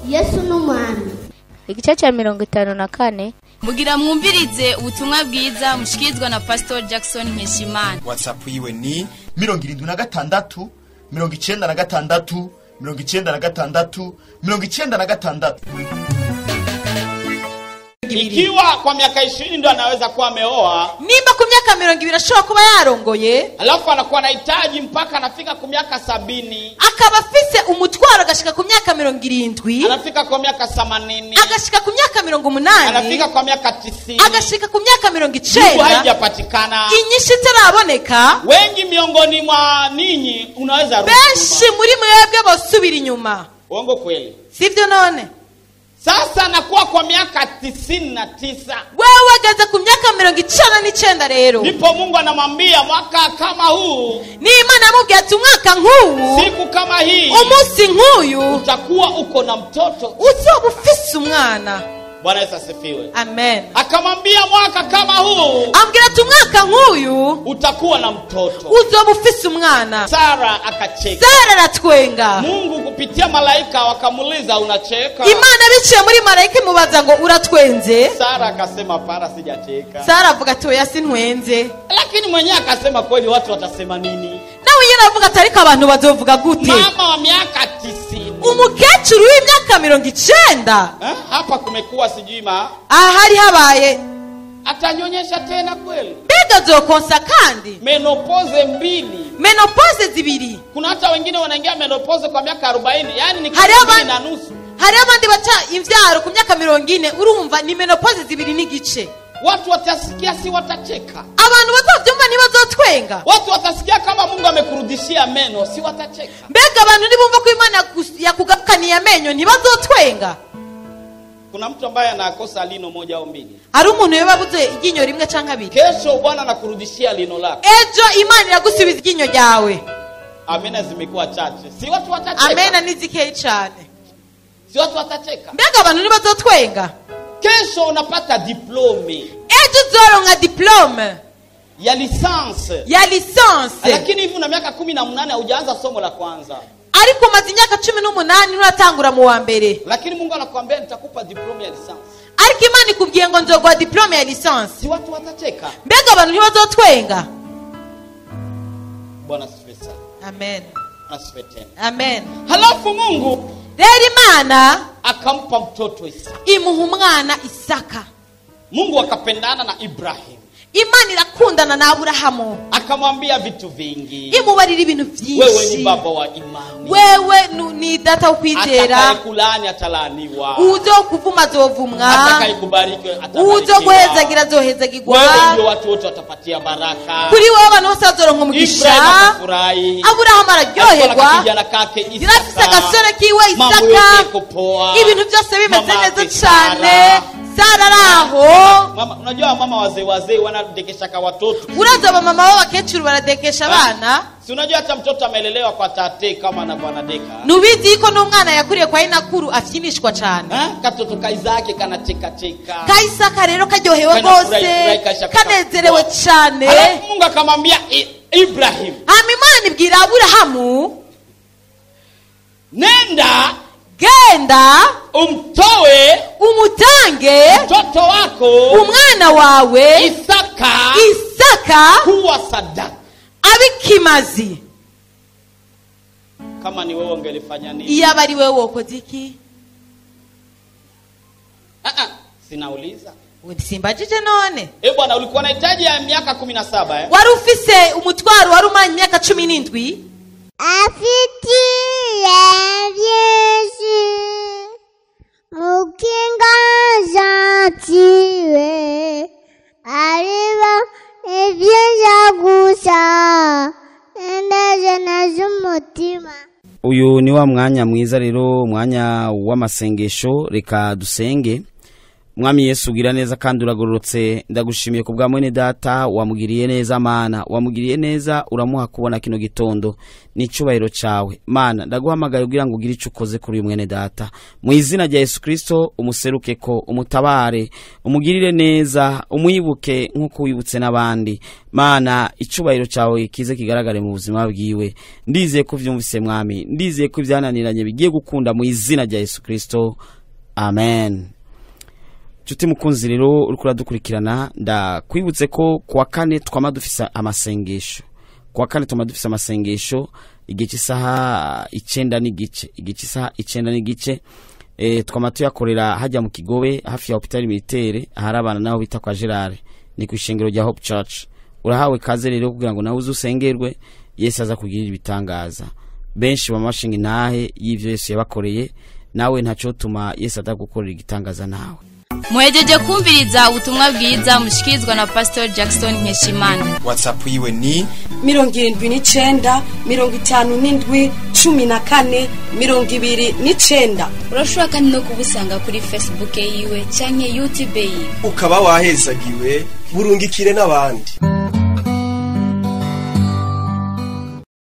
Yesu n'umwami. Igice cya 54 mugira mwumvirize ubutumwa bwiza mushikizwa na Pastor Jackson Nkeshimana. WhatsApp yiwe ni 76 96 96 96. Ikiwa kwa miaka 20 ndio anaweza kuwa ameoa, nimba ku myaka 20 ashobora kuba yarongoye, alafu anakuwa anahitaji mpaka anafika ku miaka 70, akaba afise umutwaro agashika ku myaka 70, anafika kwa miaka 80, agashika ku myaka 80, anafika kwa miaka 90, agashika ku myaka 90, haijapatikana, inyinshi itaraboneka. Wengi miongoni mwa ninyi unaweza rudi, benshi muri mwebwe bosubira inyuma. Uongo kweli? Sivyo none? Sasa nakuwa kwa miaka 99. Wewe gaza ku myaka 99 rero. Ndipo Mungu anamwambia mwaka kama huu, ni Imana amubwiye ati umwaka nk'uwu, siku kama hii, umunsi nk'uyu, utakuwa uko na mtoto, uzoba ufise umwana. Bwana Yesu asifiwe. Amen. Akamwambia mwaka kama huu, ambwira ati umwaka nk'uyu, utakuwa na mtoto, uzoba ufise umwana. Sara akacheka. Sara aratwenga. Mungu kupitia malaika wakamuuliza unacheka? Imana biciye muri malaika imubaza ngo uratwenze? Sara akasema para sijacheka. Sara avuga ati oya sintwenze. Lakini mwenyewe akasema kweli watu watasema nini? Nawe yena avuga ati ariko abantu bazovuga gute? Mama wa miaka 90. Umukecuru w'imyaka 90. Hapa kumekuwa sijima. Ahari habaye. Atanyonyesha tena kweli? Mbega zokonsa kandi? Menopause 2. Menopause 2. Kuna hata wengine wanaingia menopause kwa miaka 40. Yaani ni 2.5. Hari abandi baca imvyaro ku myaka 40, urumva ni menopause 2 n'igice. Watu watasikia si watacheka. Abantu bazovyumva ntibazotwenga. Watu watasikia kama Mungu amekurudishia meno si watacheka. Mbega abantu nibumva ko Imana yakugakaniye amenyo ntibazotwenga. Kuna mtu ambaye anakosa lino moja au mbili. Ari umuntu yababuze iginyo rimwe canka biri. Kesho Bwana anakurudishia lino lako. Ejo Imana iragusubiza iginyo ryawe. Amena zimekuwa chache. Si watu watacheka. Amena nizikeye cyane. Si watu watacheka. Mbega abantu ntibazotwenga. Kesho unapata diplome. Ejo uzoronka diplome ya licence. Lakini hivi una miaka 18 hujaanza somo la kwanza. Ariko maze imyaka 18 nuratangura mu wa mbere. Lakini Mungu anakuambia nitakupa diplome ya licence. Ariko Imana ikubwiye ngo nzogwa diplome ya licence. Si watu watacheka. Mbega abantu ntibazotwenga. Bwana asifiwe sana. Amen. Asifiwe tena. Amen. Halafu Mungu rero Imana akampa mtoto Isaka. Imuha umwana Isaka. Mungu akapendana na Ibrahim. Imana irakundana na Aburahamu. Akamwambia vitu vingi. Imubarira ibintu byinshi. Wewe ni baba wa imani. Wewe ni data ukwizera. Atakayekulani atalaniwa. Uzo kuvuma zovumwa. Atakayekubariki atabarikiwa. Uzo guhezagira zohezagirwa. Wewe ndio watu wote watapatia baraka. Kuri wewe abantu bose bazoronka umugisha. Aburahamu araryoherwa. Kijana kake Isaka. Yarafise agasore kiwe Isaka. Ibintu byose bimeze neza cyane. Sara raho. Mama, unajua mama wazee wanadekesha kwa watoto. Uraza mama wao wakecuru baradekesha abana. Si unajua hata mtoto amelelewa kwa tate kama anadeka. Nubizi iko n'umwana yakuriye kwa inakuru afyinishwa cyane. Katoto kaizake kanacheka cheka. Kaisaka rero karyohewe gose. Kanezerewe cyane. Alafu Mungu akamwambia Ibrahim. Imana ibwira Aburahamu, nenda genda umtoe umutange mtoto wako umwana wawe Isaka kuwa sadaka abikimazi. Kama ni wewe ungelifanya nini? Iya bari wewe wokoze iki? Sinauliza. Simbajije none. Bwana ulikuwa unahitaji ya miaka 17 Wari ufise umutwaro wari umanye imyaka 17. Afitiye Yesu mukinga zatiwe ariba ibyo gusa endaje nazumutima. Uyu ni wa mwanya mwiza rero, umwanya w'amasengesho. Reka dusenge. Mwami Yesu ugira neza kandi uragororotse, ndagushimiye ku bwa mwene data wamugiriye neza Mana, wamugiriye neza uramuha kubona kino gitondo n'icubahiro cawe Mana. Ndaguhamagaye kugira ngo ugire ico ukoze kuri uyu mwene data mu izina rya Yesu Kristo, umuseruke ko umutabare, umugirire neza, umwibuke nkuko wibutse n'abandi Mana. Icubahiro cawe kize kigaragare mu buzima bwiwe, ndizeye ko vyumvise Mwami, ndizeye ko ivyananiranye bigiye gukunda mu izina rya Yesu Kristo, amen. Chuti mukunzi rero uriko uradukurikirana, ndakwibutse ko kuwa kane twama dufisa amasengesho. Kuwa kane twama dufisa amasengesho igihe cy'isaha 9 n'igice, igihe cy'isaha 9 n'igice twama tuyakorera hajya mu Kigobe hafi ya Hopital Militaire, aharabana naho bita kwa Gerard, ni ku ishengero rya Hope Church. Urahawe kaze rero kugira ngo nawe uzusengerwe, Yesu aza kugirira ibitangaza. Benshi bamashinga intahe y'ivyo Yesu yabakoreye, nawe ntaco tuma Yesu atagukorera igitangaza nawe. Muhejeje kumviriza ubutumwa bwiza mushikizwa na Pastor Jackson Nkeshimana. WhatsApp yiwe ni 79 57 14 29. Urashobora kandi no kubusanga kuri Facebook yiwe canke YouTube yiwe. Ukaba wahezagiwe burungikire n'abandi.